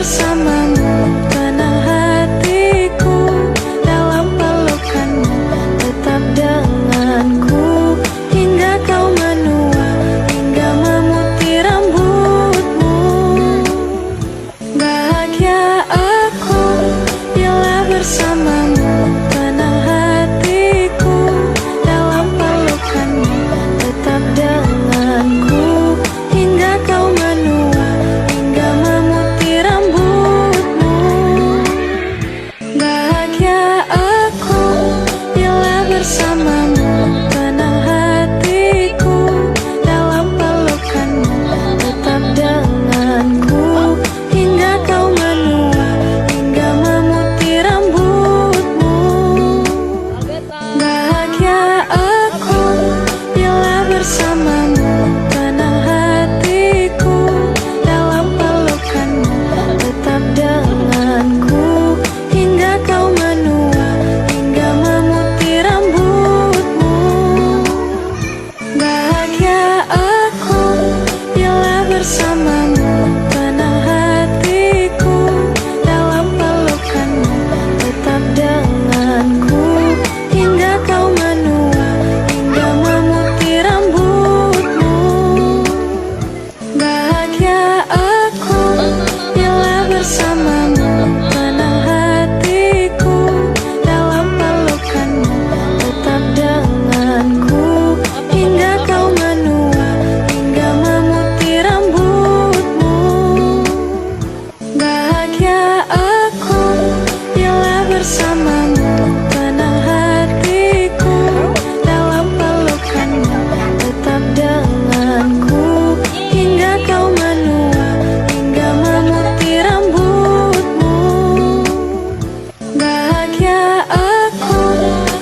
bersamamu, tanah hatiku, dalam pelukanmu, tetap denganku, hingga kau menua, hingga memutih rambutmu. Bahagia aku bila bersamamu, tanah hatiku, dalam pelukanmu, tetap denganku, hingga kau menua, hingga memutih rambutmu. Bahagia aku bila bersamamu, tanah hatiku, dalam pelukanmu, tetap denganku, hingga kau menua, hingga memutih rambutmu. Bahagia aku bila bersamamu, tanah hatiku, dalam pelukanmu, tetap denganku, hingga kau menua, hingga memutih rambutmu. Bahagia aku bila bersamamu, tanah hatiku, dalam pelukanmu, tetap denganku, hingga kau menua, hingga memutih rambutmu. Bahagia aku bila bersamamu, tanah hatiku, dalam pelukanmu, tetap denganku, hingga kau menua, hingga memutih rambutmu. Bahagia aku bila bersamamu, tanah hatiku, dalam pelukanmu, tetap denganku, hingga kau menua, hingga memutih rambutmu. Bahagia aku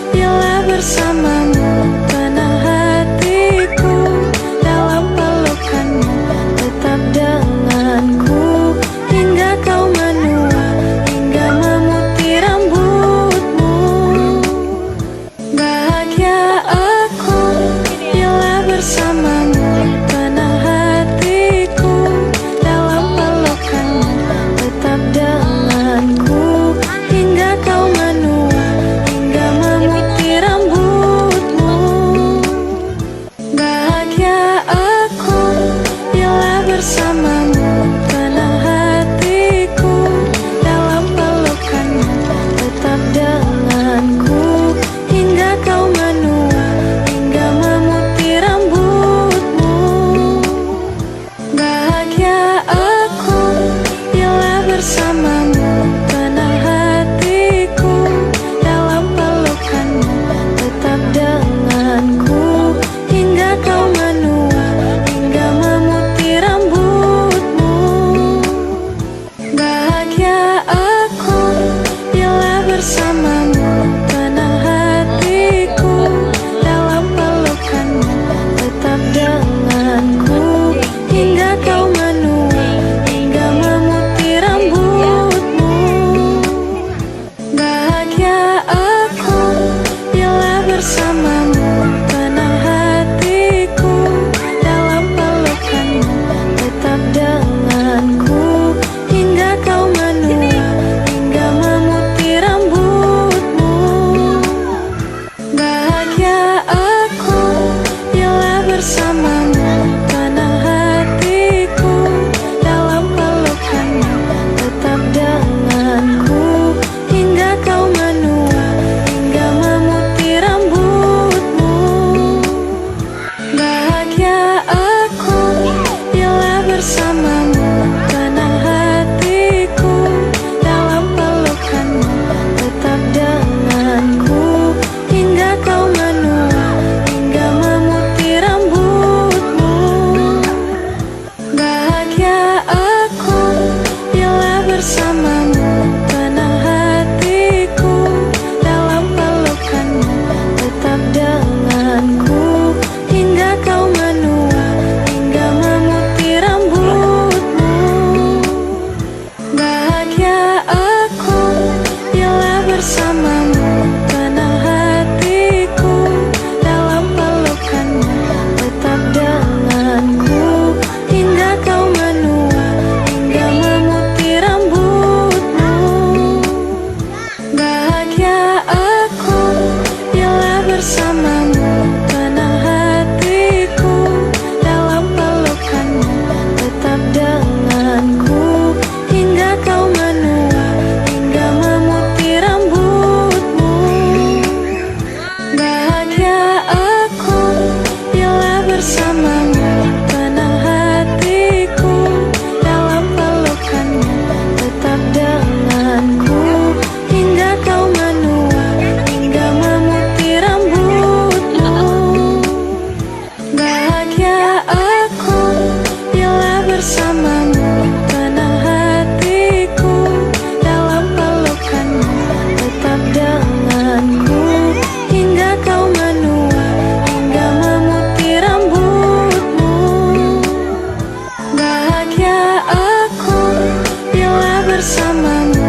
bila bersamamu, tanah hatiku, dalam pelukanmu, tetap denganku, hingga kau menua, hingga memutih rambutmu. Bahagia aku bila bersamamu, tanah hatiku, dalam pelukanmu, tetap denganku, hingga kau menua, hingga memutih rambutmu. Bahagia aku bila bersamamu, tanah hatiku, dalam pelukanmu, tetap denganku, hingga kau menua, hingga memutih rambutmu. Bahagia aku bila bersamamu, tanah hatiku, dalam pelukanmu, tetap denganku, hingga kau menua, hingga memutih rambutmu. Bahagia aku bila bersamamu, tanah hatiku, dalam pelukanmu, tetap denganku, hingga kau menua, hingga memutih rambutmu. bersamamu.